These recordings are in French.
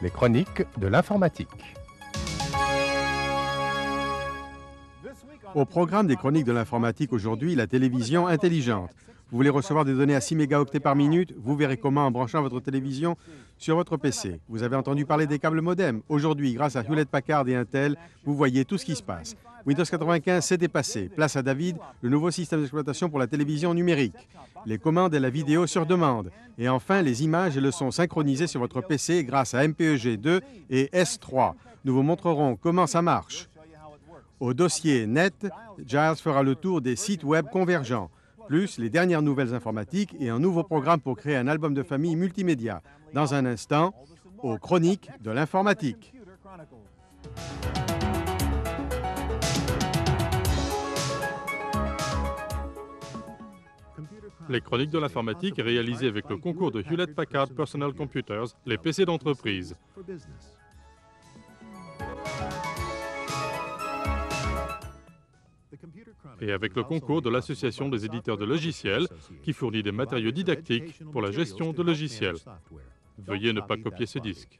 Les chroniques de l'informatique. Au programme des chroniques de l'informatique aujourd'hui, la télévision intelligente. Vous voulez recevoir des données à 6 mégaoctets par minute? Vous verrez comment en branchant votre télévision sur votre PC. Vous avez entendu parler des câbles modem. Aujourd'hui, grâce à Hewlett-Packard et Intel, vous voyez tout ce qui se passe. Windows 95 s'est dépassé. Place à David, le nouveau système d'exploitation pour la télévision numérique. Les commandes et la vidéo sur demande. Et enfin, les images et le son synchronisés sur votre PC grâce à MPEG 2 et S3. Nous vous montrerons comment ça marche. Au dossier net, Giles fera le tour des sites web convergents, plus les dernières nouvelles informatiques et un nouveau programme pour créer un album de famille multimédia. Dans un instant, aux chroniques de l'informatique. Les chroniques de l'informatique est réalisées avec le concours de Hewlett-Packard Personal Computers, les PC d'entreprise. Et avec le concours de l'Association des éditeurs de logiciels, qui fournit des matériaux didactiques pour la gestion de logiciels. Veuillez ne pas copier ce disque.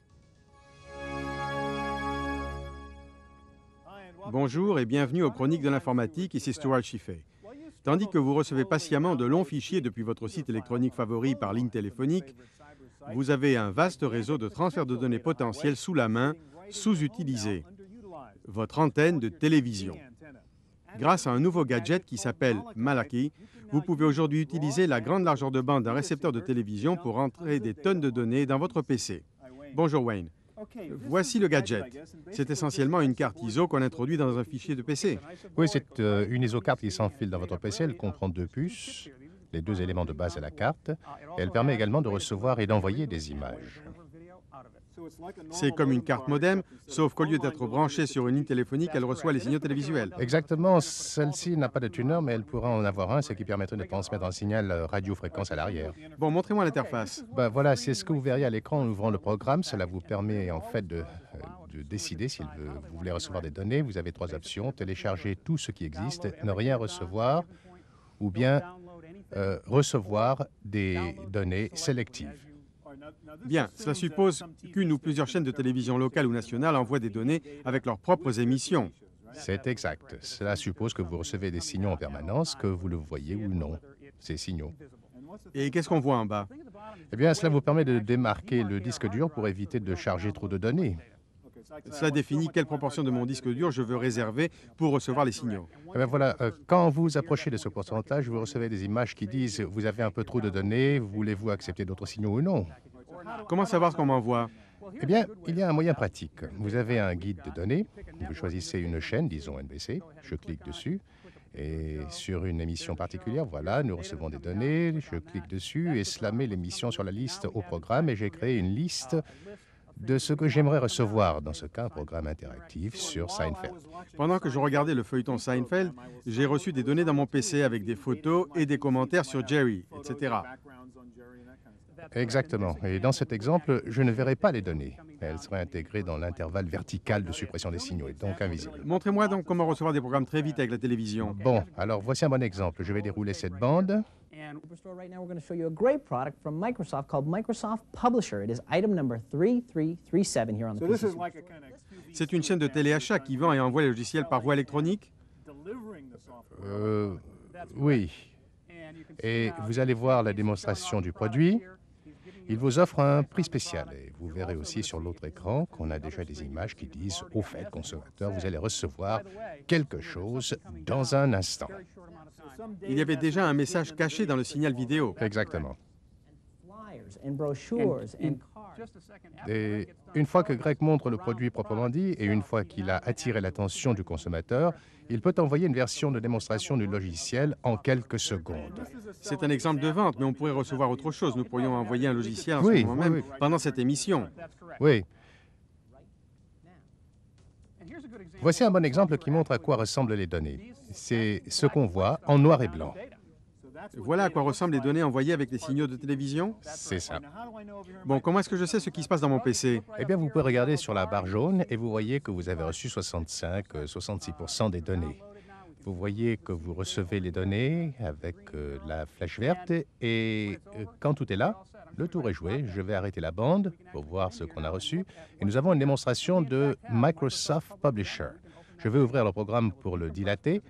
Bonjour et bienvenue aux chroniques de l'informatique, ici Stuart Chiffey. Tandis que vous recevez patiemment de longs fichiers depuis votre site électronique favori par ligne téléphonique, vous avez un vaste réseau de transfert de données potentiels sous la main, sous-utilisé. Votre antenne de télévision. Grâce à un nouveau gadget qui s'appelle Malachi, vous pouvez aujourd'hui utiliser la grande largeur de bande d'un récepteur de télévision pour entrer des tonnes de données dans votre PC. Bonjour Wayne. Voici le gadget. C'est essentiellement une carte ISO qu'on introduit dans un fichier de PC. Oui, c'est une ISO carte qui s'enfile dans votre PC. Elle comprend deux puces, les deux éléments de base et la carte. Et elle permet également de recevoir et d'envoyer des images. C'est comme une carte modem, sauf qu'au lieu d'être branchée sur une ligne téléphonique, elle reçoit les signaux télévisuels. Exactement. Celle-ci n'a pas de tuner, mais elle pourra en avoir un, ce qui permettrait de transmettre un signal radiofréquence à l'arrière. Bon, montrez-moi l'interface. Voilà, c'est ce que vous verriez à l'écran en ouvrant le programme. Cela vous permet en fait de décider si vous voulez recevoir des données. Vous avez trois options: télécharger tout ce qui existe, ne rien recevoir, ou bien recevoir des données sélectives. Bien, cela suppose qu'une ou plusieurs chaînes de télévision locales ou nationales envoient des données avec leurs propres émissions. C'est exact. Cela suppose que vous recevez des signaux en permanence, que vous le voyez ou non, ces signaux. Et qu'est-ce qu'on voit en bas? Eh bien, cela vous permet de démarquer le disque dur pour éviter de charger trop de données. Cela définit quelle proportion de mon disque dur je veux réserver pour recevoir les signaux. Eh bien voilà, quand vous approchez de ce pourcentage, vous recevez des images qui disent « Vous avez un peu trop de données, voulez-vous accepter d'autres signaux ou non ?» Comment savoir ce qu'on m'envoie? Eh bien, il y a un moyen pratique. Vous avez un guide de données, vous choisissez une chaîne, disons NBC, je clique dessus, et sur une émission particulière, voilà, nous recevons des données, je clique dessus, et cela met l'émission sur la liste au programme, et j'ai créé une liste de ce que j'aimerais recevoir, dans ce cas, un programme interactif sur Seinfeld. Pendant que je regardais le feuilleton Seinfeld, j'ai reçu des données dans mon PC avec des photos et des commentaires sur Jerry, etc. Exactement. Et dans cet exemple, je ne verrai pas les données. Elles seraient intégrées dans l'intervalle vertical de suppression des signaux, et donc invisibles. Montrez-moi donc comment recevoir des programmes très vite avec la télévision. Bon, alors voici un bon exemple. Je vais dérouler cette bande. Right now, we're going to show you a great product from Microsoft called Microsoft Publisher. It is item number 3337 here on the PC. C'est une chaîne de téléachat qui vend et envoie les logiciels par voie électronique? Oui. Et vous allez voir la démonstration du produit. Il vous offre un prix spécial. Et vous verrez aussi sur l'autre écran qu'on a déjà des images qui disent « Au fait, consommateur, vous allez recevoir quelque chose dans un instant. » Il y avait déjà un message caché dans le signal vidéo. Exactement. Et une fois que Greg montre le produit proprement dit, et une fois qu'il a attiré l'attention du consommateur, il peut envoyer une version de démonstration du logiciel en quelques secondes. C'est un exemple de vente, mais on pourrait recevoir autre chose. Nous pourrions envoyer un logiciel en ce moment même pendant cette émission. Oui. Voici un bon exemple qui montre à quoi ressemblent les données. C'est ce qu'on voit en noir et blanc. Voilà à quoi ressemblent les données envoyées avec les signaux de télévision? C'est ça. Bon, comment est-ce que je sais ce qui se passe dans mon PC? Eh bien, vous pouvez regarder sur la barre jaune et vous voyez que vous avez reçu 65-66% des données. Vous voyez que vous recevez les données avec la flèche verte et quand tout est là, le tour est joué. Je vais arrêter la bande pour voir ce qu'on a reçu. Et nous avons une démonstration de Microsoft Publisher. Je vais ouvrir le programme pour le dilater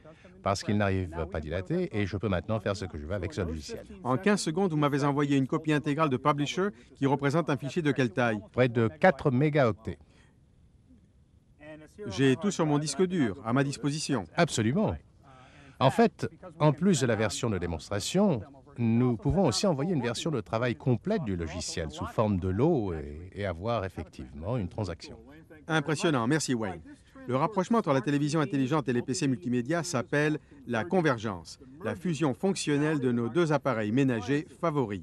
parce qu'il n'arrive pas dilaté et je peux maintenant faire ce que je veux avec ce logiciel. En 15 secondes, vous m'avez envoyé une copie intégrale de Publisher qui représente un fichier de quelle taille? Près de 4 mégaoctets. J'ai tout sur mon disque dur, à ma disposition. Absolument. En fait, en plus de la version de démonstration, nous pouvons aussi envoyer une version de travail complète du logiciel sous forme de lot et avoir effectivement une transaction. Impressionnant, merci Wayne. Le rapprochement entre la télévision intelligente et les PC multimédia s'appelle la convergence, la fusion fonctionnelle de nos deux appareils ménagers favoris.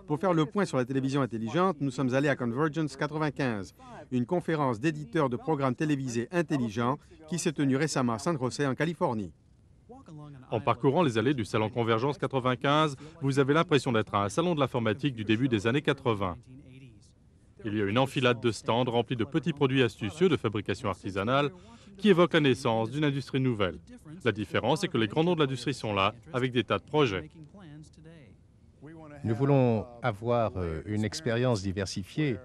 Pour faire le point sur la télévision intelligente, nous sommes allés à Convergence 95, une conférence d'éditeurs de programmes télévisés intelligents qui s'est tenue récemment à San José, en Californie. En parcourant les allées du salon Convergence 95, vous avez l'impression d'être à un salon de l'informatique du début des années 80. Il y a une enfilade de stands remplis de petits produits astucieux de fabrication artisanale qui évoquent la naissance d'une industrie nouvelle. La différence est que les grands noms de l'industrie sont là, avec des tas de projets. Nous voulons avoir une expérience diversifiée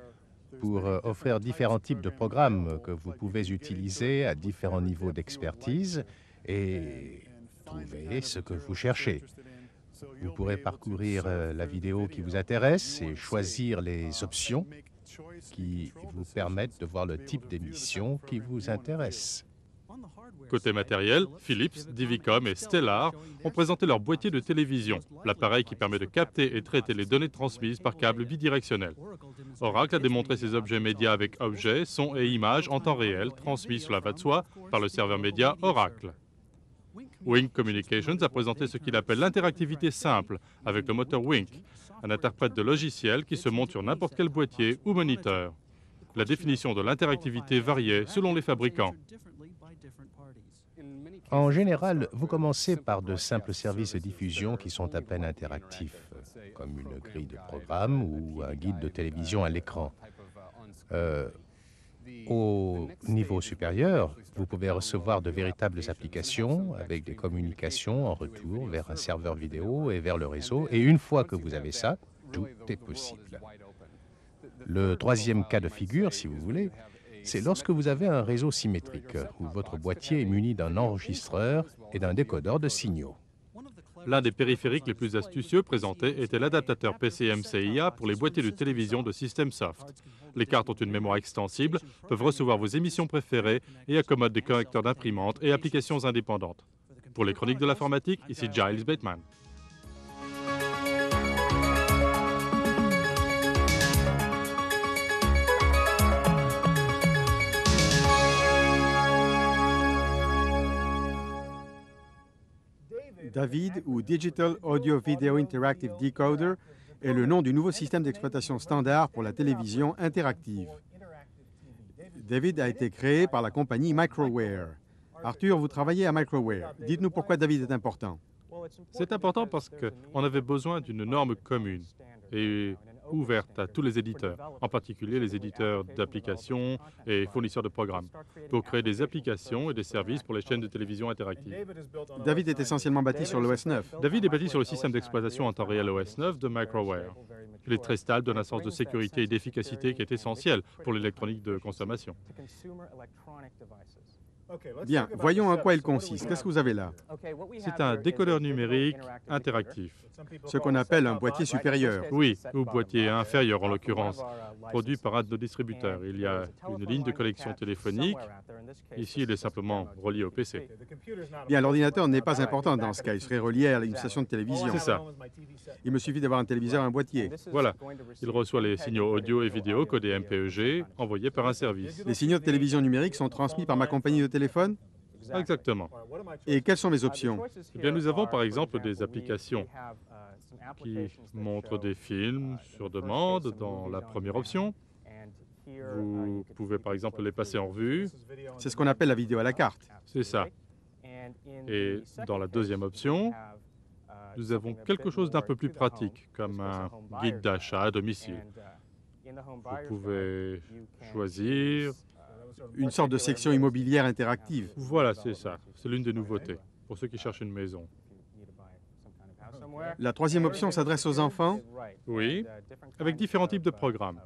pour offrir différents types de programmes que vous pouvez utiliser à différents niveaux d'expertise et trouver ce que vous cherchez. Vous pourrez parcourir la vidéo qui vous intéresse et choisir les options qui vous permettent de voir le type d'émission qui vous intéresse. Côté matériel, Philips, Divicom et Stellar ont présenté leur boîtier de télévision, l'appareil qui permet de capter et traiter les données transmises par câble bidirectionnel. Oracle a démontré ses objets médias avec objets, sons et images en temps réel transmis sur la va de soi par le serveur média Oracle. Wink Communications a présenté ce qu'il appelle l'interactivité simple avec le moteur Wink, un interprète de logiciel qui se monte sur n'importe quel boîtier ou moniteur. La définition de l'interactivité variait selon les fabricants. En général, vous commencez par de simples services de diffusion qui sont à peine interactifs, comme une grille de programme ou un guide de télévision à l'écran. Au niveau supérieur, vous pouvez recevoir de véritables applications avec des communications en retour vers un serveur vidéo et vers le réseau. Et une fois que vous avez ça, tout est possible. Le troisième cas de figure, si vous voulez, c'est lorsque vous avez un réseau symétrique où votre boîtier est muni d'un enregistreur et d'un décodeur de signaux. L'un des périphériques les plus astucieux présentés était l'adaptateur PCM-CIA pour les boîtiers de télévision de System Soft. Les cartes ont une mémoire extensible, peuvent recevoir vos émissions préférées et accommodent des correcteurs d'imprimantes et applications indépendantes. Pour les chroniques de l'informatique, ici Giles Bateman. David, ou Digital Audio Video Interactive Decoder, est le nom du nouveau système d'exploitation standard pour la télévision interactive. David a été créé par la compagnie Microware. Arthur, vous travaillez à Microware. Dites-nous pourquoi David est important. C'est important parce qu'on avait besoin d'une norme commune et ouverte à tous les éditeurs, en particulier les éditeurs d'applications et fournisseurs de programmes, pour créer des applications et des services pour les chaînes de télévision interactives. David est essentiellement bâti sur l'OS 9. David est bâti sur le système d'exploitation en temps réel OS 9 de Microware. Il est très stable, donne un sens de sécurité et d'efficacité qui est essentiel pour l'électronique de consommation. Bien, voyons en quoi il consiste. Qu'est-ce que vous avez là? C'est un décodeur numérique interactif. Ce qu'on appelle un boîtier supérieur. Oui, ou boîtier inférieur en l'occurrence, produit par un de nos distributeurs. Il y a une ligne de connexion téléphonique. Ici, il est simplement relié au PC. Bien, l'ordinateur n'est pas important dans ce cas. Il serait relié à une station de télévision. C'est ça. Il me suffit d'avoir un téléviseur et un boîtier. Voilà. Il reçoit les signaux audio et vidéo codés MPEG envoyés par un service. Les signaux de télévision numérique sont transmis par ma compagnie de téléphone? Exactement. Et quelles sont mes options? Eh bien, nous avons par exemple des applications qui montrent des films sur demande dans la première option. Vous pouvez par exemple les passer en revue. C'est ce qu'on appelle la vidéo à la carte. C'est ça. Et dans la deuxième option, nous avons quelque chose d'un peu plus pratique, comme un guide d'achat à domicile. Vous pouvez choisir. Une sorte de section immobilière interactive. Voilà, c'est ça. C'est l'une des nouveautés. pour ceux qui cherchent une maison. La troisième option s'adresse aux enfants. Oui, avec différents types de programmes.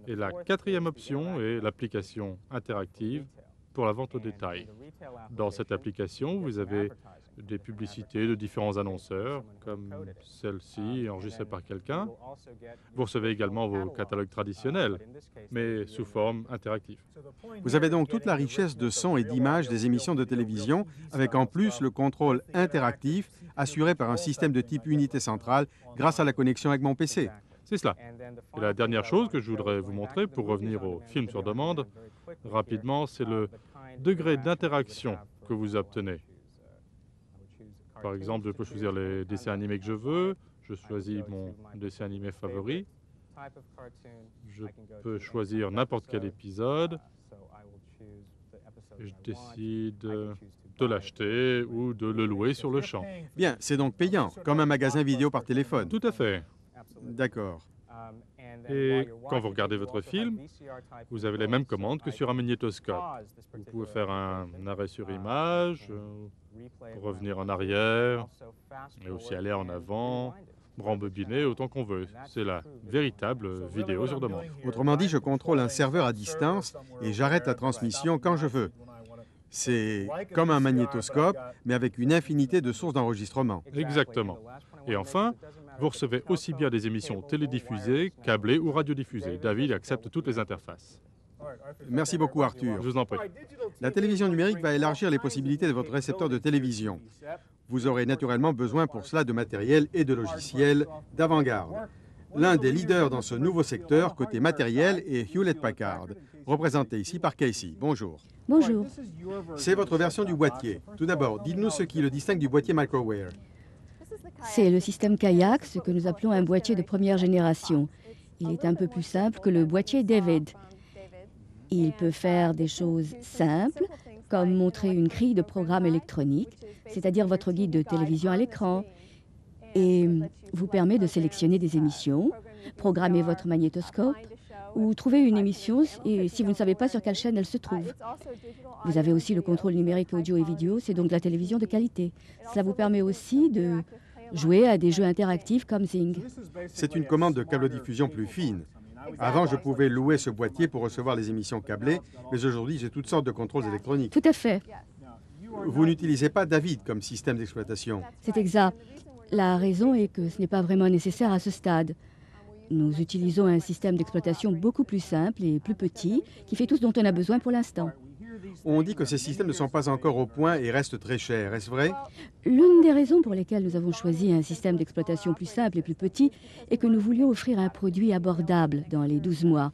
Et la quatrième option est l'application interactive pour la vente au détail. Dans cette application, vous avez des publicités de différents annonceurs, comme celle-ci, enregistrée par quelqu'un. Vous recevez également vos catalogues traditionnels, mais sous forme interactive. Vous avez donc toute la richesse de sons et d'images des émissions de télévision, avec en plus le contrôle interactif assuré par un système de type unité centrale grâce à la connexion avec mon PC. C'est cela. Et la dernière chose que je voudrais vous montrer, pour revenir au film sur demande, rapidement, c'est le degré d'interaction que vous obtenez. Par exemple, je peux choisir les dessins animés que je veux, je choisis mon dessin animé favori, je peux choisir n'importe quel épisode, et je décide de l'acheter ou de le louer sur le champ. Bien, c'est donc payant, comme un magasin vidéo par téléphone. Tout à fait. D'accord. Et quand vous regardez votre film, vous avez les mêmes commandes que sur un magnétoscope. Vous pouvez faire un arrêt sur image, revenir en arrière, et aussi aller en avant, rembobiner autant qu'on veut. C'est la véritable vidéo sur demande. Autrement dit, je contrôle un serveur à distance et j'arrête la transmission quand je veux. C'est comme un magnétoscope, mais avec une infinité de sources d'enregistrement. Exactement. Et enfin, vous recevez aussi bien des émissions télédiffusées, câblées ou radiodiffusées. David accepte toutes les interfaces. Merci beaucoup, Arthur. Je vous en prie. La télévision numérique va élargir les possibilités de votre récepteur de télévision. Vous aurez naturellement besoin pour cela de matériel et de logiciels d'avant-garde. L'un des leaders dans ce nouveau secteur, côté matériel, est Hewlett-Packard, représenté ici par Casey. Bonjour. Bonjour. C'est votre version du boîtier. Tout d'abord, dites-nous ce qui le distingue du boîtier Microware. C'est le système Kayak, ce que nous appelons un boîtier de première génération. Il est un peu plus simple que le boîtier David. Il peut faire des choses simples, comme montrer une grille de programme électronique, c'est-à-dire votre guide de télévision à l'écran, et vous permet de sélectionner des émissions, programmer votre magnétoscope, ou trouver une émission et si vous ne savez pas sur quelle chaîne elle se trouve. Vous avez aussi le contrôle numérique audio et vidéo, c'est donc la télévision de qualité. Cela vous permet aussi de jouer à des jeux interactifs comme Zing. C'est une commande de câble-diffusion plus fine. Avant, je pouvais louer ce boîtier pour recevoir les émissions câblées, mais aujourd'hui, j'ai toutes sortes de contrôles électroniques. Tout à fait. Vous n'utilisez pas David comme système d'exploitation. C'est exact. La raison est que ce n'est pas vraiment nécessaire à ce stade. Nous utilisons un système d'exploitation beaucoup plus simple et plus petit, qui fait tout ce dont on a besoin pour l'instant. On dit que ces systèmes ne sont pas encore au point et restent très chers. Est-ce vrai? L'une des raisons pour lesquelles nous avons choisi un système d'exploitation plus simple et plus petit est que nous voulions offrir un produit abordable dans les 12 mois.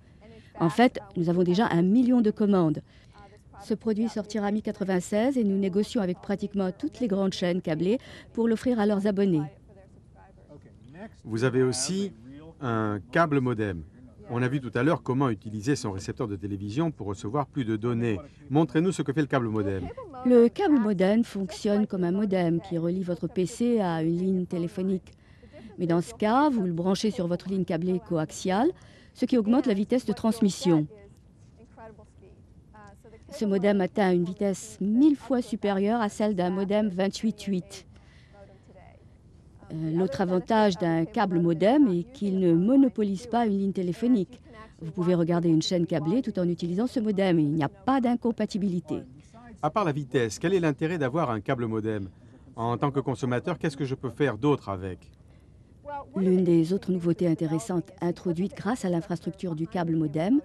En fait, nous avons déjà 1 million de commandes. Ce produit sortira mi-96 et nous négocions avec pratiquement toutes les grandes chaînes câblées pour l'offrir à leurs abonnés. Vous avez aussi un câble modem. On a vu tout à l'heure comment utiliser son récepteur de télévision pour recevoir plus de données. Montrez-nous ce que fait le câble modem. Le câble modem fonctionne comme un modem qui relie votre PC à une ligne téléphonique. Mais dans ce cas, vous le branchez sur votre ligne câblée coaxiale, ce qui augmente la vitesse de transmission. Ce modem atteint une vitesse 1000 fois supérieure à celle d'un modem 28.8. L'autre avantage d'un câble modem est qu'il ne monopolise pas une ligne téléphonique. Vous pouvez regarder une chaîne câblée tout en utilisant ce modem et il n'y a pas d'incompatibilité. À part la vitesse, quel est l'intérêt d'avoir un câble modem? En tant que consommateur, qu'est-ce que je peux faire d'autre avec? L'une des autres nouveautés intéressantes introduites grâce à l'infrastructure du câble modem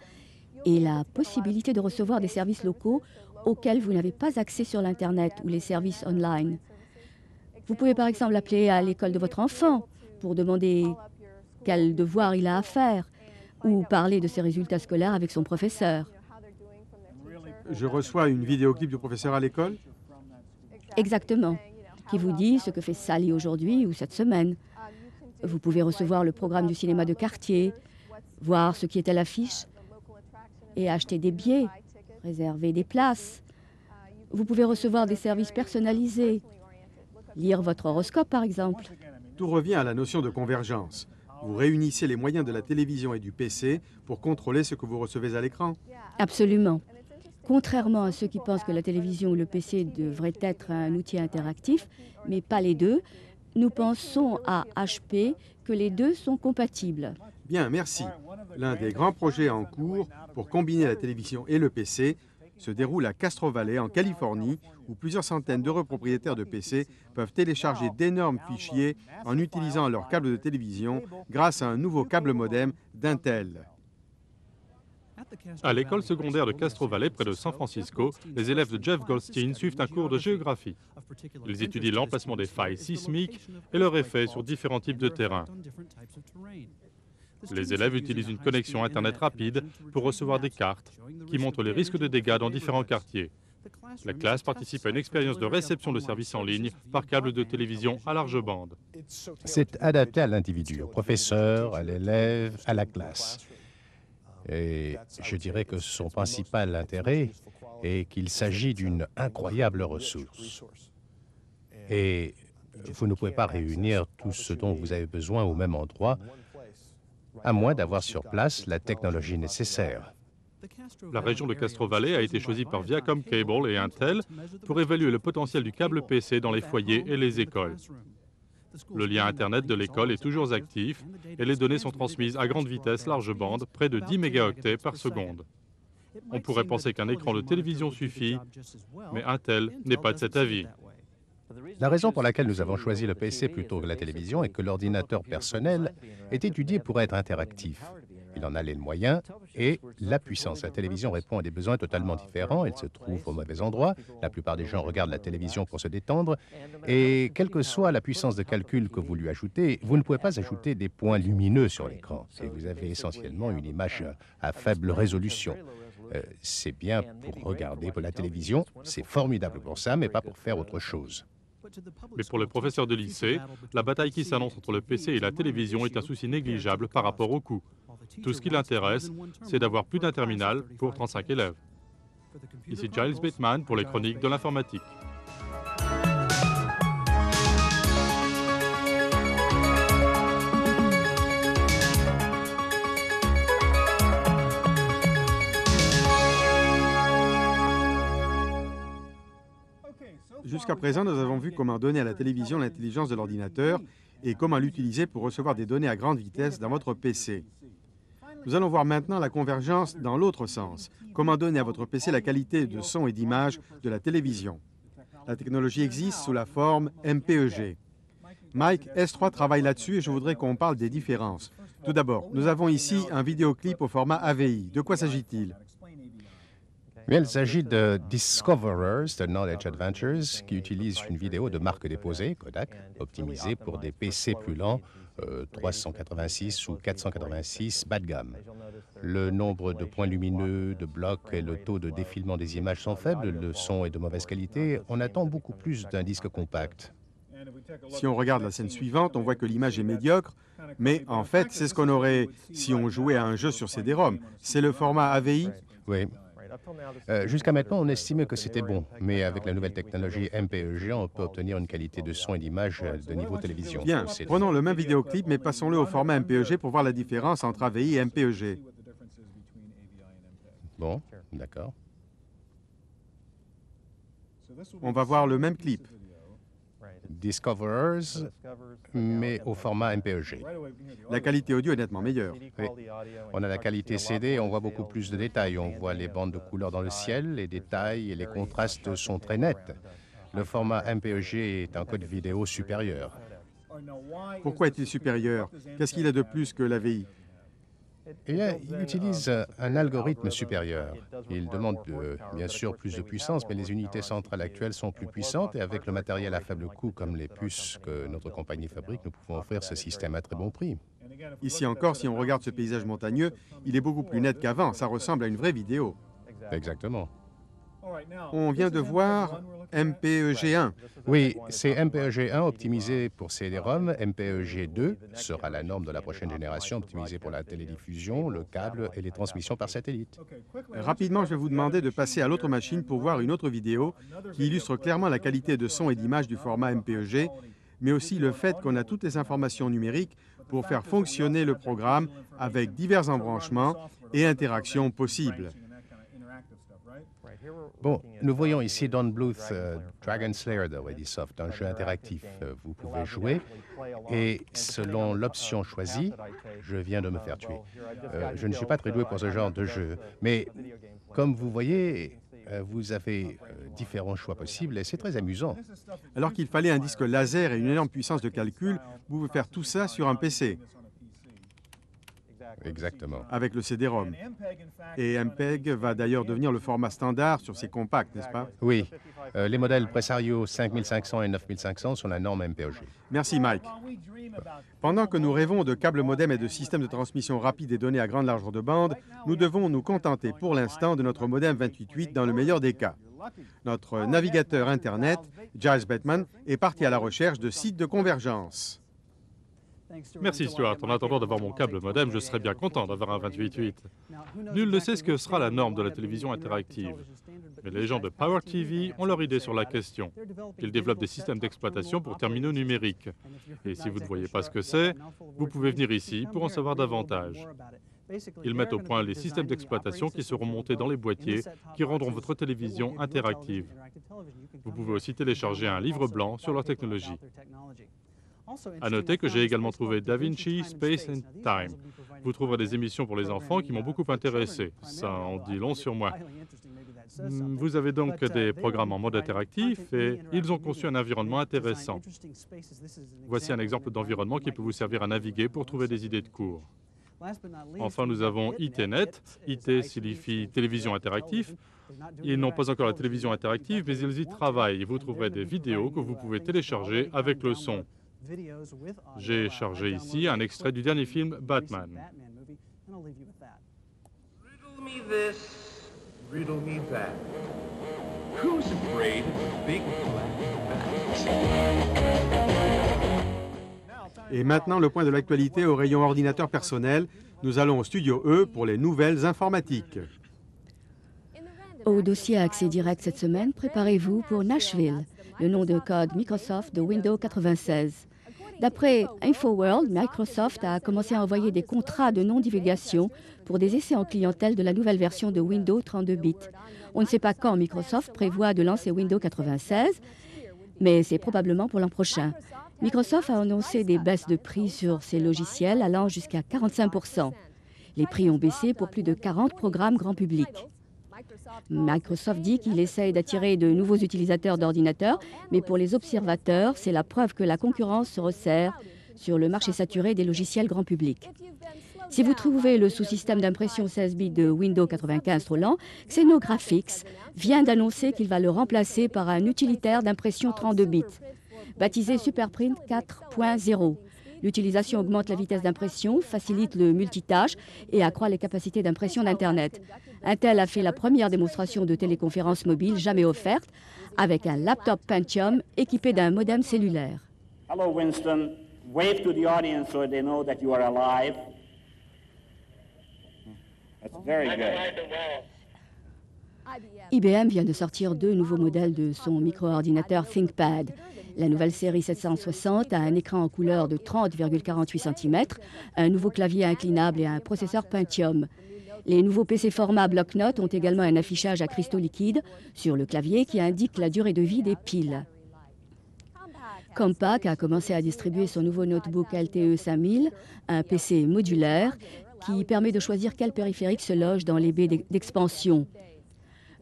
est la possibilité de recevoir des services locaux auxquels vous n'avez pas accès sur l'Internet ou les services online. Vous pouvez par exemple appeler à l'école de votre enfant pour demander quel devoir il a à faire ou parler de ses résultats scolaires avec son professeur. Je reçois une vidéoclip du professeur à l'école? Exactement, qui vous dit ce que fait Sally aujourd'hui ou cette semaine. Vous pouvez recevoir le programme du cinéma de quartier, voir ce qui est à l'affiche et acheter des billets, réserver des places. Vous pouvez recevoir des services personnalisés, lire votre horoscope par exemple. Tout revient à la notion de convergence. Vous réunissez les moyens de la télévision et du PC pour contrôler ce que vous recevez à l'écran. Absolument. Contrairement à ceux qui pensent que la télévision ou le PC devraient être un outil interactif, mais pas les deux, nous pensons à HP que les deux sont compatibles. Bien, merci. L'un des grands projets en cours pour combiner la télévision et le PC se déroule à Castro Valley, en Californie, où plusieurs centaines d'heureux propriétaires de PC peuvent télécharger d'énormes fichiers en utilisant leur câble de télévision grâce à un nouveau câble modem d'Intel. À l'école secondaire de Castro Valley, près de San Francisco, les élèves de Jeff Goldstein suivent un cours de géographie. Ils étudient l'emplacement des failles sismiques et leur effet sur différents types de terrains. Les élèves utilisent une connexion Internet rapide pour recevoir des cartes qui montrent les risques de dégâts dans différents quartiers. La classe participe à une expérience de réception de services en ligne par câble de télévision à large bande. C'est adapté à l'individu, au professeur, à l'élève, à la classe. Et je dirais que son principal intérêt est qu'il s'agit d'une incroyable ressource. Et vous ne pouvez pas réunir tout ce dont vous avez besoin au même endroit, à moins d'avoir sur place la technologie nécessaire. La région de Castro Valley a été choisie par Viacom Cable et Intel pour évaluer le potentiel du câble PC dans les foyers et les écoles. Le lien Internet de l'école est toujours actif et les données sont transmises à grande vitesse large bande, près de 10 mégaoctets par seconde. On pourrait penser qu'un écran de télévision suffit, mais Intel n'est pas de cet avis. La raison pour laquelle nous avons choisi le PC plutôt que la télévision est que l'ordinateur personnel est étudié pour être interactif. Il en a les moyens et la puissance. La télévision répond à des besoins totalement différents. Elle se trouve au mauvais endroit. La plupart des gens regardent la télévision pour se détendre. Et quelle que soit la puissance de calcul que vous lui ajoutez, vous ne pouvez pas ajouter des points lumineux sur l'écran. Et vous avez essentiellement une image à faible résolution. C'est bien pour regarder pour la télévision. C'est formidable pour ça, mais pas pour faire autre chose. Mais pour les professeurs de lycée, la bataille qui s'annonce entre le PC et la télévision est un souci négligeable par rapport au coût. Tout ce qui l'intéresse, c'est d'avoir plus d'un terminal pour 35 élèves. Ici Giles Bateman pour les chroniques de l'informatique. Jusqu'à présent, nous avons vu comment donner à la télévision l'intelligence de l'ordinateur et comment l'utiliser pour recevoir des données à grande vitesse dans votre PC. Nous allons voir maintenant la convergence dans l'autre sens. Comment donner à votre PC la qualité de son et d'image de la télévision. La technologie existe sous la forme MPEG. Mike S3 travaille là-dessus et je voudrais qu'on parle des différences. Tout d'abord, nous avons ici un vidéoclip au format AVI. De quoi s'agit-il? Mais il s'agit de Discoverers de Knowledge Adventures qui utilisent une vidéo de marque déposée, Kodak, optimisée pour des PC plus lents, 386 ou 486 bas de gamme. Le nombre de points lumineux, de blocs et le taux de défilement des images sont faibles, le son est de mauvaise qualité. On attend beaucoup plus d'un disque compact. Si on regarde la scène suivante, on voit que l'image est médiocre, mais en fait, c'est ce qu'on aurait si on jouait à un jeu sur CD-ROM. C'est le format AVI? Oui. Jusqu'à maintenant, on estimait que c'était bon, mais avec la nouvelle technologie MPEG, on peut obtenir une qualité de son et d'image de niveau télévision. Bien, prenons le même vidéoclip, mais passons-le au format MPEG pour voir la différence entre AVI et MPEG. Bon, d'accord. On va voir le même clip. Discoverers, mais au format MPEG. La qualité audio est nettement meilleure. Oui. On a la qualité CD, on voit beaucoup plus de détails. On voit les bandes de couleurs dans le ciel, les détails et les contrastes sont très nets. Le format MPEG est un code vidéo supérieur. Pourquoi est-il supérieur? Qu'est-ce qu'il a de plus que l'AVI? Il utilise un algorithme supérieur. Il demande bien sûr plus de puissance, mais les unités centrales actuelles sont plus puissantes et avec le matériel à faible coût comme les puces que notre compagnie fabrique, nous pouvons offrir ce système à très bon prix. Ici encore, si on regarde ce paysage montagneux, il est beaucoup plus net qu'avant. Ça ressemble à une vraie vidéo. Exactement. On vient de voir MPEG-1. Oui, c'est MPEG-1 optimisé pour CD-ROM. MPEG-2 sera la norme de la prochaine génération, optimisée pour la télédiffusion, le câble et les transmissions par satellite. Rapidement, je vais vous demander de passer à l'autre machine pour voir une autre vidéo qui illustre clairement la qualité de son et d'image du format MPEG, mais aussi le fait qu'on a toutes les informations numériques pour faire fonctionner le programme avec divers embranchements et interactions possibles. Bon, nous voyons ici Don Bluth, Dragon Slayer de Readysoft, un jeu interactif. Vous pouvez jouer et selon l'option choisie, je viens de me faire tuer. Je ne suis pas très doué pour ce genre de jeu, mais comme vous voyez, vous avez différents choix possibles et c'est très amusant. Alors qu'il fallait un disque laser et une énorme puissance de calcul, vous pouvez faire tout ça sur un PC. Exactement. Avec le CD-ROM. Et MPEG va d'ailleurs devenir le format standard sur ces compacts, n'est-ce pas? Oui, les modèles Presario 5500 et 9500 sont la norme MPEG. Merci Mike. Pendant que nous rêvons de câbles modem et de systèmes de transmission rapide des données à grande largeur de bande, nous devons nous contenter pour l'instant de notre modem 28.8 dans le meilleur des cas. Notre navigateur Internet, Giles Bettman, est parti à la recherche de sites de convergence. Merci Stuart. En attendant d'avoir mon câble modem, je serais bien content d'avoir un 28.8. Nul ne sait ce que sera la norme de la télévision interactive. Mais les gens de Power TV ont leur idée sur la question. Ils développent des systèmes d'exploitation pour terminaux numériques. Et si vous ne voyez pas ce que c'est, vous pouvez venir ici pour en savoir davantage. Ils mettent au point les systèmes d'exploitation qui seront montés dans les boîtiers qui rendront votre télévision interactive. Vous pouvez aussi télécharger un livre blanc sur leur technologie. À noter que j'ai également trouvé DaVinci Space and Time. Vous trouverez des émissions pour les enfants qui m'ont beaucoup intéressé. Ça en dit long sur moi. Vous avez donc des programmes en mode interactif et ils ont conçu un environnement intéressant. Voici un exemple d'environnement qui peut vous servir à naviguer pour trouver des idées de cours. Enfin, nous avons ITNet. IT signifie télévision interactive. Ils n'ont pas encore la télévision interactive, mais ils y travaillent. Vous trouverez des vidéos que vous pouvez télécharger avec le son. J'ai chargé ici un extrait du dernier film Batman. Riddle me this, riddle me that. Who's afraid of big black bats? Et maintenant, le point de l'actualité au rayon ordinateur personnel. Nous allons au Studio E pour les nouvelles informatiques. Au dossier à accès direct cette semaine, préparez-vous pour Nashville, le nom de code Microsoft de Windows 96. D'après InfoWorld, Microsoft a commencé à envoyer des contrats de non-divulgation pour des essais en clientèle de la nouvelle version de Windows 32 bits. On ne sait pas quand Microsoft prévoit de lancer Windows 96, mais c'est probablement pour l'an prochain. Microsoft a annoncé des baisses de prix sur ses logiciels allant jusqu'à 45%. Les prix ont baissé pour plus de 40 programmes grand public. Microsoft dit qu'il essaye d'attirer de nouveaux utilisateurs d'ordinateurs, mais pour les observateurs, c'est la preuve que la concurrence se resserre sur le marché saturé des logiciels grand public. Si vous trouvez le sous-système d'impression 16 bits de Windows 95 trop lent, Xenographics vient d'annoncer qu'il va le remplacer par un utilitaire d'impression 32 bits, baptisé SuperPrint 4.0. L'utilisation augmente la vitesse d'impression, facilite le multitâche et accroît les capacités d'impression d'Internet. Intel a fait la première démonstration de téléconférence mobile jamais offerte avec un laptop Pentium équipé d'un modem cellulaire. Hello Winston, wave to the audience so they know that you are alive. That's very good. IBM vient de sortir 2 nouveaux modèles de son micro-ordinateur ThinkPad. La nouvelle série 760 a un écran en couleur de 30,48 cm, un nouveau clavier inclinable et un processeur Pentium. Les nouveaux PC format bloc-notes ont également un affichage à cristaux liquides sur le clavier qui indique la durée de vie des piles. Compaq a commencé à distribuer son nouveau notebook LTE 5000, un PC modulaire qui permet de choisir quel périphérique se loge dans les baies d'expansion.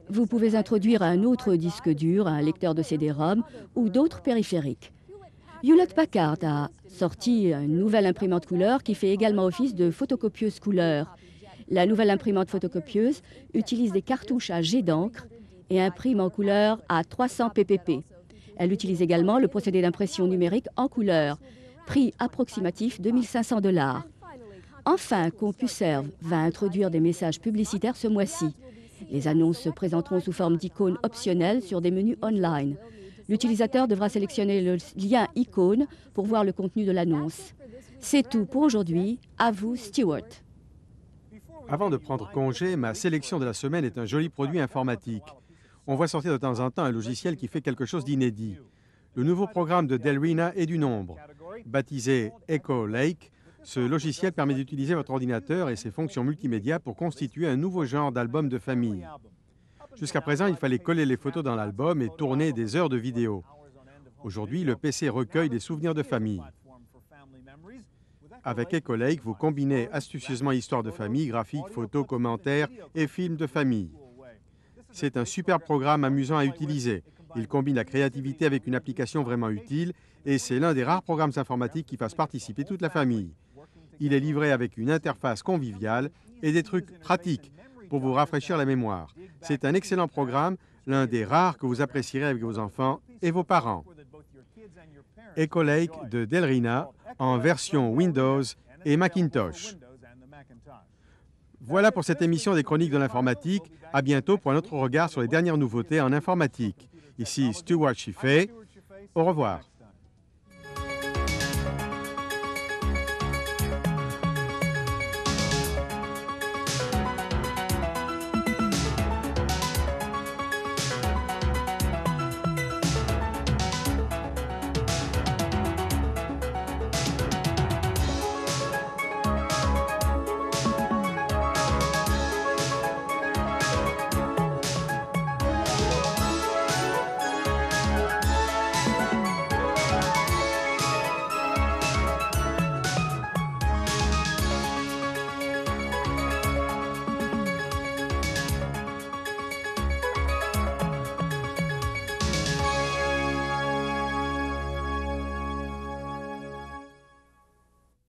Vous pouvez introduire un autre disque dur, un lecteur de CD-ROM ou d'autres périphériques. Hewlett-Packard a sorti une nouvelle imprimante couleur qui fait également office de photocopieuse couleur. La nouvelle imprimante photocopieuse utilise des cartouches à jet d'encre et imprime en couleur à 300 ppp. Elle utilise également le procédé d'impression numérique en couleur. Prix approximatif $2500. Enfin, CompuServe va introduire des messages publicitaires ce mois-ci. Les annonces se présenteront sous forme d'icônes optionnelles sur des menus online. L'utilisateur devra sélectionner le lien icône pour voir le contenu de l'annonce. C'est tout pour aujourd'hui. À vous, Stewart. Avant de prendre congé, ma sélection de la semaine est un joli produit informatique. On voit sortir de temps en temps un logiciel qui fait quelque chose d'inédit. Le nouveau programme de Delrina est du nombre. Baptisé Echo Lake, ce logiciel permet d'utiliser votre ordinateur et ses fonctions multimédia pour constituer un nouveau genre d'album de famille. Jusqu'à présent, il fallait coller les photos dans l'album et tourner des heures de vidéo. Aujourd'hui, le PC recueille des souvenirs de famille. Avec Ecolake, vous combinez astucieusement histoire de famille, graphiques, photos, commentaires et films de famille. C'est un super programme amusant à utiliser. Il combine la créativité avec une application vraiment utile et c'est l'un des rares programmes informatiques qui fasse participer toute la famille. Il est livré avec une interface conviviale et des trucs pratiques pour vous rafraîchir la mémoire. C'est un excellent programme, l'un des rares que vous apprécierez avec vos enfants et vos parents. Ecolake de Delrina en version Windows et Macintosh. Voilà pour cette émission des Chroniques de l'informatique. À bientôt pour un autre regard sur les dernières nouveautés en informatique. Ici Stuart Chiffé. Au revoir.